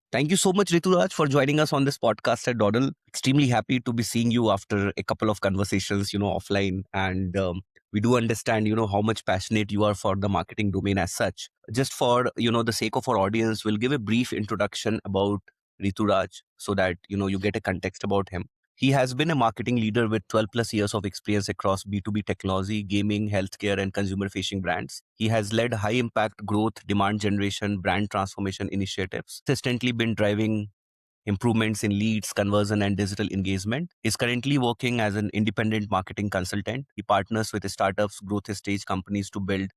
Thank you so much, Ritu Raj, for joining us on this podcast at Dawdle. Extremely happy to be seeing you after a couple of conversations, offline. And we do understand, how much passionate you are for the marketing domain as such. Just for, the sake of our audience, we'll give a brief introduction about Ritu Raj so that, you get a context about him. He has been a marketing leader with 12 plus years of experience across B2B technology, gaming, healthcare, and consumer facing brands. He has led high impact growth, demand generation, brand transformation initiatives, consistently been driving improvements in leads, conversion, and digital engagement. Is currently working as an independent marketing consultant. He partners with startups, growth stage companies to build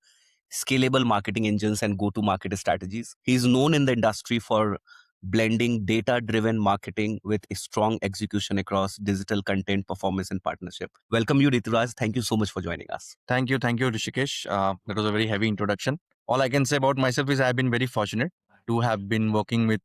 scalable marketing engines and go-to-market strategies. He is known in the industry for blending data-driven marketing with a strong execution across digital content, performance, and partnership. Welcome you, Rituraj. Thank you so much for joining us. Thank you, Rishikesh. That was a very heavy introduction. All I can say about myself is I've been very fortunate to have been working with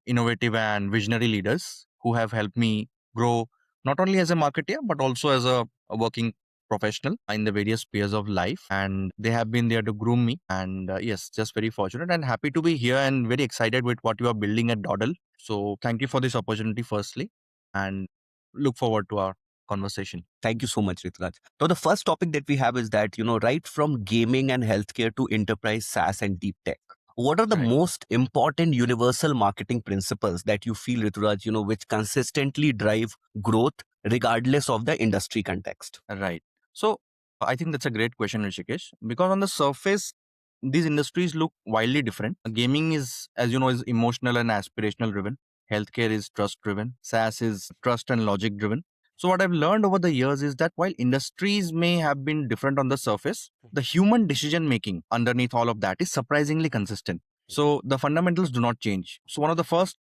innovative and visionary leaders who have helped me grow not only as a marketer but also as a working professional in the various spheres of life. And they have been there to groom me. And yes, just very fortunate and happy to be here and very excited with what you are building at Dawdle. So thank you for this opportunity, firstly, and look forward to our conversation. Thank you so much, Rituraj. So the first topic that we have is that, right from gaming and healthcare to enterprise SaaS and deep tech. What are the Right. most important universal marketing principles that you feel, Rituraj, which consistently drive growth regardless of the industry context? Right. So I think that's a great question, Rishikesh, because on the surface, these industries look wildly different. Gaming is, as you know, is emotional and aspirational driven. Healthcare is trust driven. SaaS is trust and logic driven. So what I've learned over the years is that while industries may have been different on the surface, the human decision making underneath all of that is surprisingly consistent. So the fundamentals do not change. So one of the first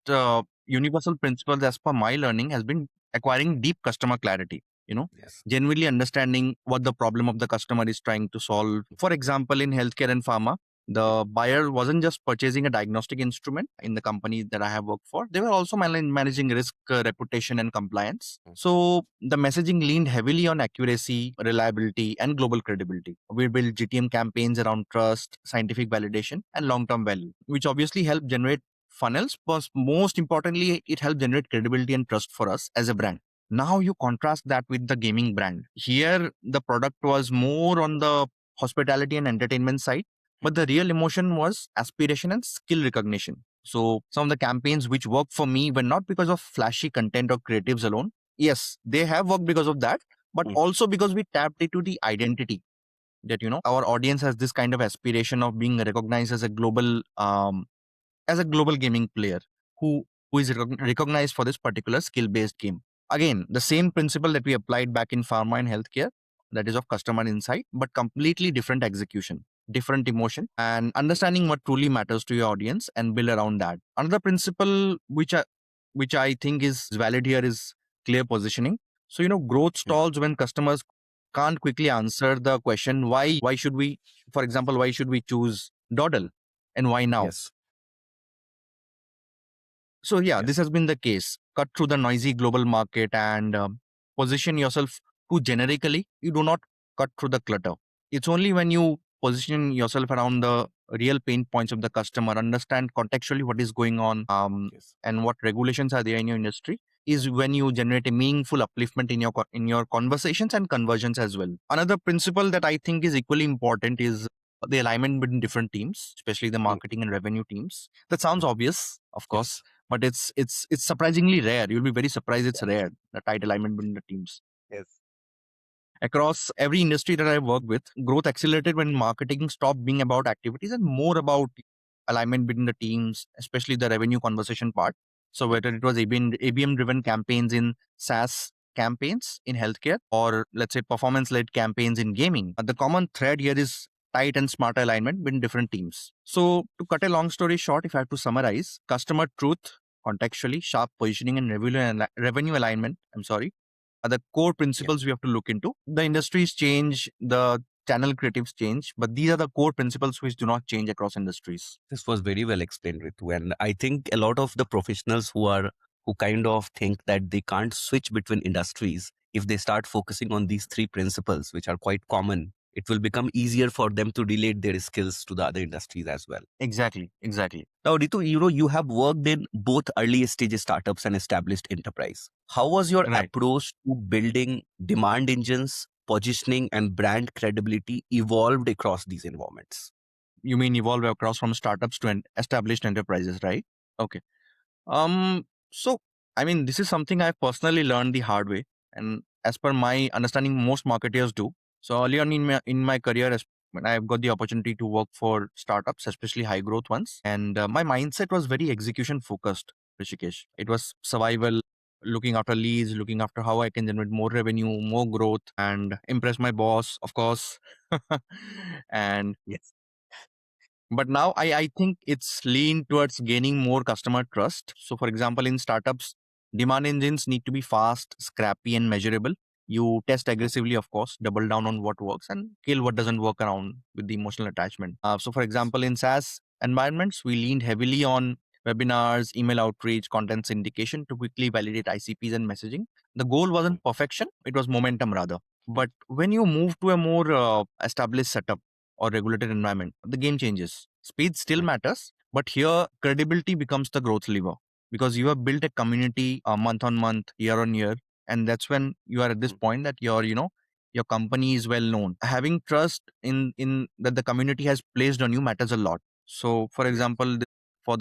universal principles, as per my learning, has been acquiring deep customer clarity. Yes. Genuinely understanding what the problem of the customer is trying to solve. For example, in healthcare and pharma, the buyer wasn't just purchasing a diagnostic instrument in the company that I have worked for. They were also managing risk, reputation, and compliance. So the messaging leaned heavily on accuracy, reliability, and global credibility. We built GTM campaigns around trust, scientific validation, and long-term value, which obviously helped generate funnels, but most importantly, it helped generate credibility and trust for us as a brand. Now you contrast that with the gaming brand. Here, the product was more on the hospitality and entertainment side, but the real emotion was aspiration and skill recognition. So some of the campaigns which worked for me were not because of flashy content or creatives alone. Yes, they have worked because of that, but also because we tapped into the identity that, our audience has this kind of aspiration of being recognized as a global gaming player who is recognized for this particular skill based game. Again, the same principle that we applied back in pharma and healthcare, that is of customer insight, but completely different execution, different emotion, and understanding what truly matters to your audience and build around that. Another principle which I think is valid here is clear positioning. So growth stalls when customers can't quickly answer the question why should we, for example, why should we choose Dawdle and why now? Yes. So yeah, Yes. this has been the case. Cut through the noisy global market and position yourself too generically. You do not cut through the clutter. It's only when you position yourself around the real pain points of the customer, understand contextually what is going on, Yes. and what regulations are there in your industry, is when you generate a meaningful upliftment in your conversations and conversions as well. Another principle that I think is equally important is the alignment between different teams, especially the marketing and revenue teams. That sounds obvious, of course, but it's surprisingly rare. You'll be very surprised it's rare, the tight alignment between the teams. Yes. Across every industry that I worked with, growth accelerated when marketing stopped being about activities and more about alignment between the teams, especially the revenue conversation part. So whether it was ABM driven campaigns in SaaS campaigns in healthcare, or let's say performance led campaigns in gaming, the common thread here is tight and smart alignment between different teams. So to cut a long story short, if I have to summarize, customer truth, contextually, sharp positioning and revenue alignment, are the core principles we have to look into. The industries change, the channel creatives change, but these are the core principles which do not change across industries. This was very well explained, Ritu. And I think a lot of the professionals who kind of think that they can't switch between industries, if they start focusing on these three principles, which are quite common it will become easier for them to relate their skills to the other industries as well. Exactly. Now, Ritu, you have worked in both early stage startups and established enterprise. How was your Right. approach to building demand engines, positioning, and brand credibility evolved across these environments? You mean evolve across from startups to established enterprises, right? Okay. So I mean, this is something I've personally learned the hard way, and as per my understanding, most marketers do. So early on in my career, when I've got the opportunity to work for startups, especially high growth ones, and my mindset was very execution focused. Rishikesh, it was survival, looking after leads, looking after how I can generate more revenue, more growth, and impress my boss, of course. and Yes. but now I think it's lean towards gaining more customer trust. So for example, in startups, demand engines need to be fast, scrappy, and measurable. You test aggressively, of course, double down on what works and kill what doesn't work around with the emotional attachment. So for example, in SaaS environments, we leaned heavily on webinars, email outreach, content syndication to quickly validate ICPs and messaging. The goal wasn't perfection, it was momentum rather. But when you move to a more established setup, or regulated environment, the game changes. Speed still matters, but here credibility becomes the growth lever because you have built a community month on month, year on year, and that's when you are at this point that your company is well known. Having trust in that the community has placed on you matters a lot. So, for example, for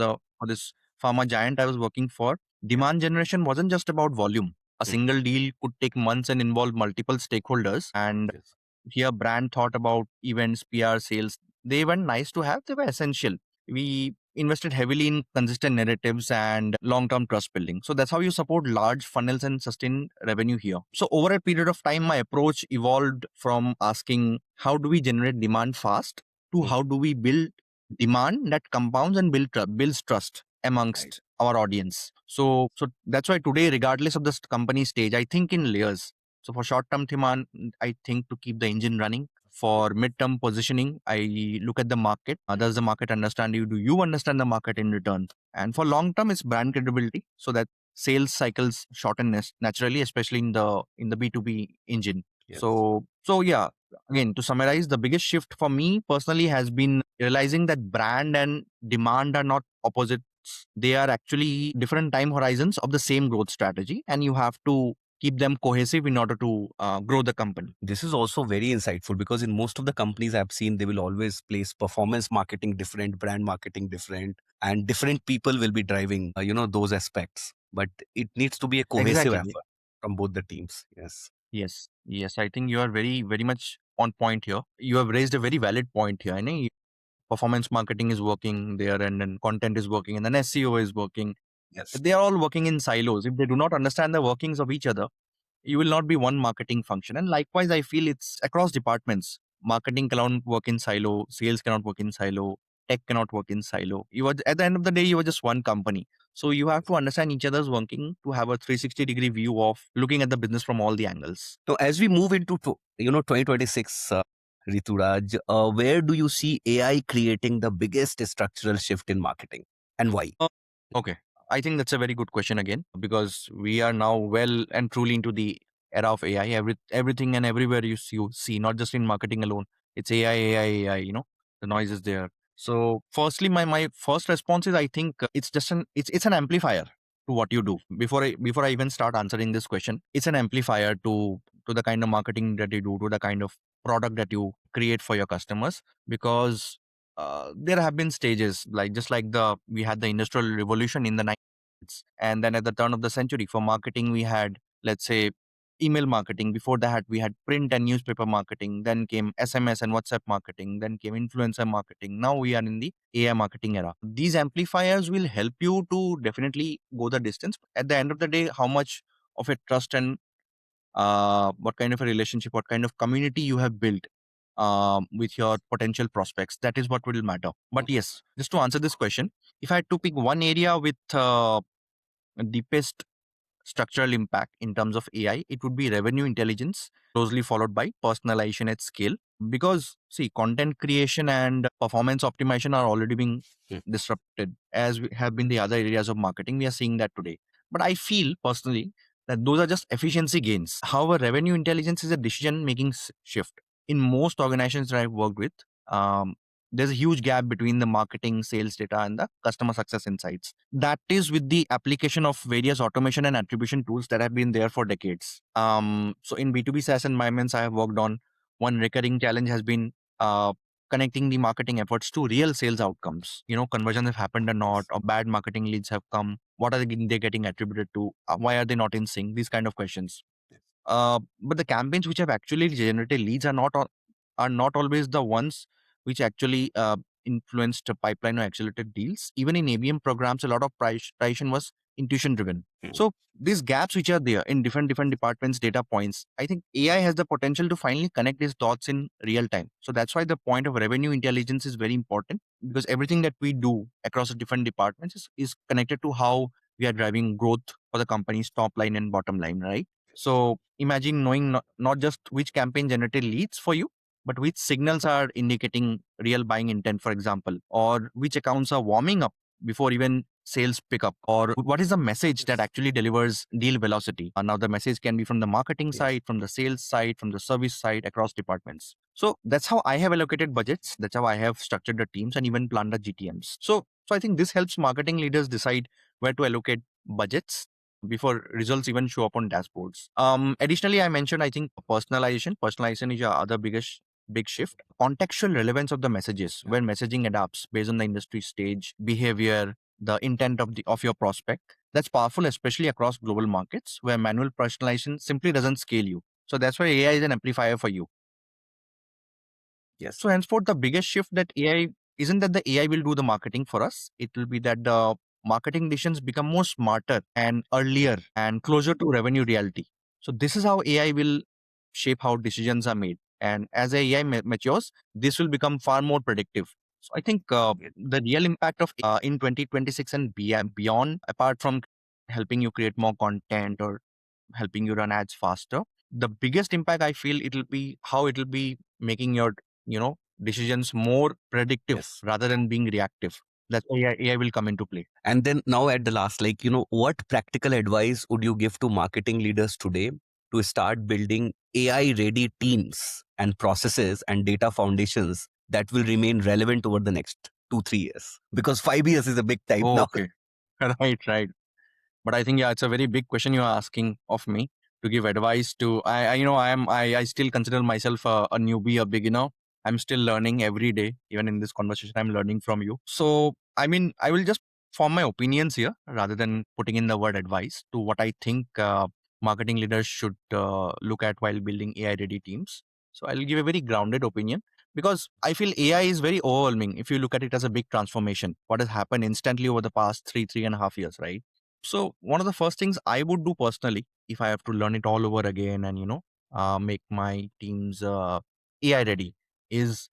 this pharma giant I was working for, demand generation wasn't just about volume. A single deal could take months and involve multiple stakeholders, and Yes. here brand thought about events, PR, sales. They weren't nice to have, they were essential. We invested heavily in consistent narratives and long-term trust building. So that's how you support large funnels and sustain revenue here. So over a period of time, my approach evolved from asking how do we generate demand fast to how do we build demand that compounds and builds trust amongst our audience. So that's why today, regardless of the company stage, I think in layers. So for short-term demand, I think to keep the engine running. For mid-term positioning, I look at the market. Does the market understand you? Do you understand the market in return? And for long-term, it's brand credibility, so that sales cycles shorten naturally, especially in the B2B engine. Yes. So yeah. Again, to summarize, the biggest shift for me personally has been realizing that brand and demand are not opposites. They are actually different time horizons of the same growth strategy, and you have to keep them cohesive in order to grow the company. This is also very insightful because in most of the companies I've seen, they will always place performance marketing different, brand marketing different, and different people will be driving, those aspects. But it needs to be a cohesive Exactly. effort from both the teams. Yes. Yes. I think you are very, very much on point here. You have raised a very valid point here. I know performance marketing is working there, and then content is working, and then SEO is working. Yes. They are all working in silos. If they do not understand the workings of each other, you will not be one marketing function. And likewise, I feel it's across departments. Marketing cannot work in silo, sales cannot work in silo, tech cannot work in silo. You are at the end of the day, you are just one company. So you have to understand each other's working to have a 360-degree view of looking at the business from all the angles. So as we move into 2026, Rituraj, where do you see AI creating the biggest structural shift in marketing, and why? Okay. I think that's a very good question again, because we are now well and truly into the era of AI. Everything and everywhere you see, not just in marketing alone. It's AI. The noise is there. So firstly, my first response is, I think it's an amplifier to what you do. Before I even start answering this question, it's an amplifier to the kind of marketing that you do, to the kind of product that you create for your customers, because there have been stages, like just like the we had the industrial revolution in the 90s, and then at the turn of the century for marketing we had, let's say, email marketing. Before that we had print and newspaper marketing, then came SMS and WhatsApp marketing, then came influencer marketing. Now we are in the AI marketing era. These amplifiers will help you to definitely go the distance. At the end of the day, how much of a trust and what kind of a relationship, what kind of community you have built with your potential prospects. That is what will matter. But yes, just to answer this question, if I had to pick one area with deepest structural impact in terms of AI, it would be revenue intelligence, closely followed by personalization at scale. Because, see, content creation and performance optimization are already being disrupted, as have been the other areas of marketing. We are seeing that today. But I feel personally that those are just efficiency gains. However, revenue intelligence is a decision making shift. in most organizations that I've worked with, um, there's a huge gap between the marketing, sales data, and the customer success insights. That is with the application of various automation and attribution tools that have been there for decades. So in B2B SaaS environments I have worked on, one recurring challenge has been connecting the marketing efforts to real sales outcomes. Conversions have happened or not, or bad marketing leads have come. What are they getting attributed to? Why are they not in sync? These kind of questions. But the campaigns which have actually generated leads are not always the ones which actually influenced a pipeline or accelerated deals. Even in ABM programs, a lot of prioritization was intuition driven. So these gaps which are there in different departments, data points, I think AI has the potential to finally connect these dots in real time. So that's why the point of revenue intelligence is very important, because everything that we do across the different departments is connected to how we are driving growth for the company's top line and bottom line, right? So imagine knowing not just which campaign generated leads for you, but which signals are indicating real buying intent, for example, or which accounts are warming up before even sales pick up, or what is the message that actually delivers deal velocity. Now the message can be from the marketing side, from the sales side, from the service side, across departments. So that's how I have allocated budgets. That's how I have structured the teams and even planned the GTMs. So I think this helps marketing leaders decide where to allocate budgets before results even show up on dashboards. Additionally, I mentioned, I think, personalization. Personalization is the other biggest big shift. Contextual relevance of the messages, where messaging adapts based on the industry stage, behavior, the intent of your prospect. That's powerful, especially across global markets where manual personalization simply doesn't scale you. So that's why AI is an amplifier for you. Yes. So henceforth, the biggest shift that AI isn't that the AI will do the marketing for us. It will be that the marketing decisions become more smarter and earlier and closer to revenue reality. So this is how AI will shape how decisions are made. And as AI matures, this will become far more predictive. So I think the real impact of in 2026 and beyond, apart from helping you create more content or helping you run ads faster, the biggest impact I feel it'll be how it'll be making your decisions more predictive, Yes. rather than being reactive. That's why AI will come into play. And then now at the last, what practical advice would you give to marketing leaders today to start building AI ready teams and processes and data foundations that will remain relevant over the next 2, 3 years? Because 5 years is a big time Oh, now. okay. Right. But I think, yeah, it's a very big question you're asking of me to give advice to. I still consider myself a newbie, a beginner. I'm still learning every day. Even in this conversation, I'm learning from you. So, I mean, I will just form my opinions here rather than putting in the word advice to what I think marketing leaders should look at while building AI ready teams. So, I'll give a very grounded opinion, because I feel AI is very overwhelming if you look at it as a big transformation. What has happened instantly over the past 3.5 years, right? So one of the first things I would do personally, if I have to learn it all over again and make my teams AI ready, is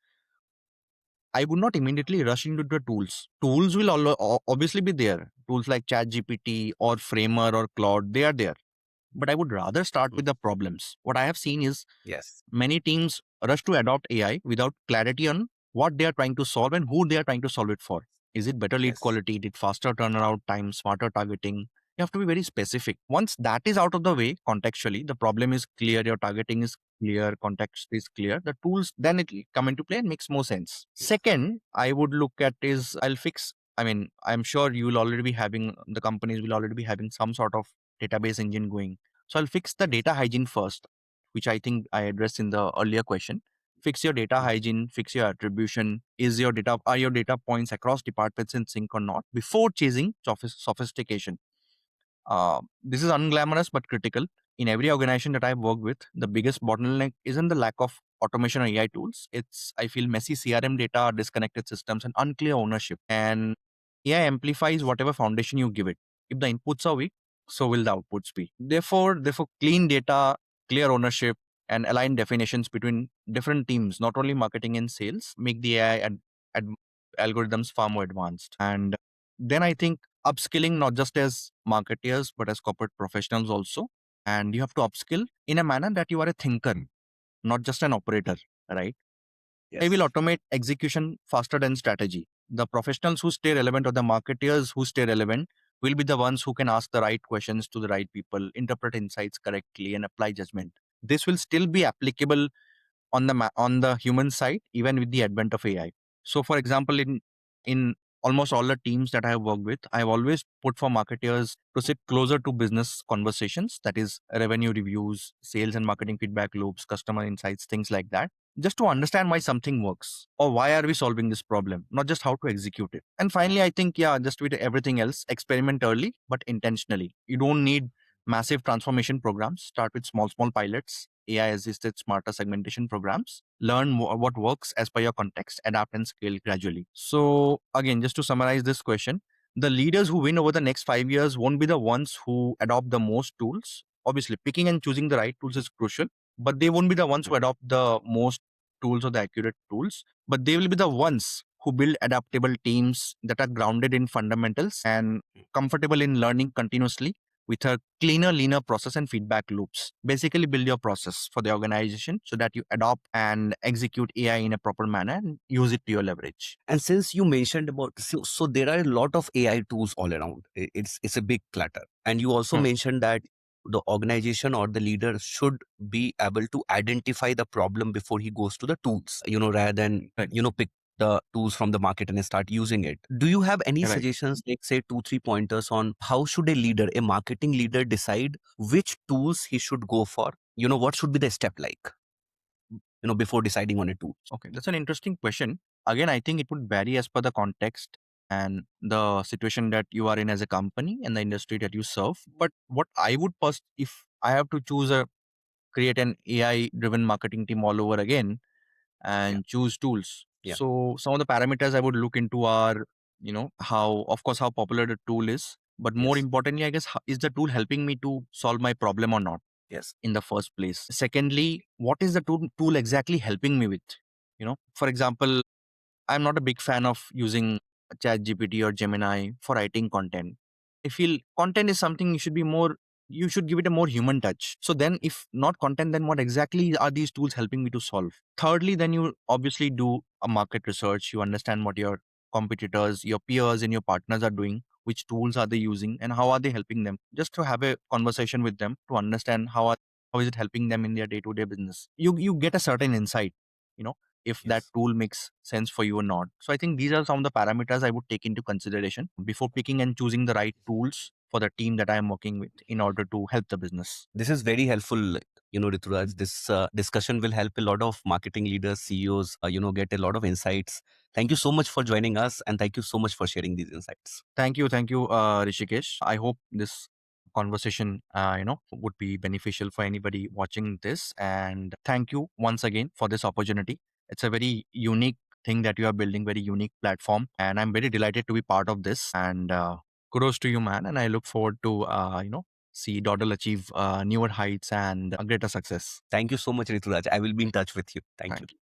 I would not immediately rush into the tools. Tools will obviously be there. Tools like ChatGPT or Framer or Claude, they are there. But I would rather start with the problems. What I have seen is Yes. many teams rush to adopt AI without clarity on what they are trying to solve and who they are trying to solve it for. Is it better lead Yes. quality? Is it faster turnaround time, smarter targeting? You have to be very specific. Once that is out of the way, contextually, the problem is clear, your targeting is clear, context is clear, the tools, then it will come into play and makes more sense. Second, I would look at is I'll fix, I mean, I'm sure you will already be having, the companies will already be having some sort of database engine going. So I'll fix the data hygiene first, which I think I addressed in the earlier question. Fix your data hygiene, fix your attribution. Are your data points across departments in sync or not before chasing sophistication? This is unglamorous but critical. In every organization that I've worked with, the biggest bottleneck isn't the lack of automation or AI tools. It's, I feel, messy CRM data, disconnected systems, and unclear ownership. And AI amplifies whatever foundation you give it. If the inputs are weak, so will the outputs be. Therefore, clean data, clear ownership, and aligned definitions between different teams, not only marketing and sales, make the AI ad- algorithms far more advanced. And then I think upskilling not just as marketeers but as corporate professionals also. And you have to upskill in a manner that you are a thinker, not just an operator, right? They will Yes. automate execution faster than strategy. The professionals who stay relevant, or the marketeers who stay relevant, will be the ones who can ask the right questions to the right people, interpret insights correctly, and apply judgment. This will still be applicable on on the human side, even with the advent of AI. So, for example, in almost all the teams that I have worked with, I've always put for marketers to sit closer to business conversations, that is, revenue reviews, sales and marketing feedback loops, customer insights, things like that, just to understand why something works or why are we solving this problem, not just how to execute it. And finally, I think, yeah, just with everything else, experiment early but intentionally. You don't need massive transformation programs. Start with small pilots, AI assisted smarter segmentation programs. Learn what works as per your context, adapt and scale gradually. So, again, just to summarize this question, the leaders who win over the next 5 years won't be the ones who adopt the most tools. Obviously, picking and choosing the right tools is crucial, but they won't be the ones who adopt the most tools or the accurate tools, but they will be the ones who build adaptable teams that are grounded in fundamentals and comfortable in learning continuously with a cleaner, leaner process and feedback loops. Basically, build your process for the organization so that you adopt and execute AI in a proper manner and use it to your leverage. And since you mentioned about, so there are a lot of AI tools all around. It's a big clutter. And you also Hmm. mentioned that the organization or the leader should be able to identify the problem before he goes to the tools, rather than, Right. pick the tools from the market and start using it. Do you have any Right. suggestions, like say 2, 3 pointers on how should a marketing leader decide which tools he should go for? What should be the step like, before deciding on a tool? Okay, that's an interesting question. Again, I think it would vary as per the context and the situation that you are in as a company and the industry that you serve. But what I would first, if I have to create an AI driven marketing team all over again Yeah. and choose tools. Yeah. So some of the parameters I would look into are, how, of course, how popular the tool is, but more Yes. importantly, I guess, is the tool helping me to solve my problem or not Yes. in the first place? Secondly, what is the tool exactly helping me with? For example, I'm not a big fan of using ChatGPT or Gemini for writing content. I feel content is something you should give it a more human touch. So then, if not content, then what exactly are these tools helping me to solve? Thirdly, then you obviously do a market research. You understand what your competitors, your peers, and your partners are doing, which tools are they using, and how are they helping them. Just to have a conversation with them to understand how is it helping them in their day-to-day business. You get a certain insight, you know if that Yes. tool makes sense for you or not. So I think these are some of the parameters I would take into consideration before picking and choosing the right tools for the team that I am working with in order to help the business. This is very helpful, Rituraj. This discussion will help a lot of marketing leaders, CEOs, get a lot of insights. Thank you so much for joining us, and thank you so much for sharing these insights. Thank you, Rishikesh. I hope this conversation, would be beneficial for anybody watching this. And thank you once again for this opportunity. It's a very unique thing that you are building, very unique platform, and I'm very delighted to be part of this. And kudos to you, man. And I look forward to, see Dawdle achieve newer heights and a greater success. Thank you so much, Rituraj. I will be in touch with you. Thank you. Thank you.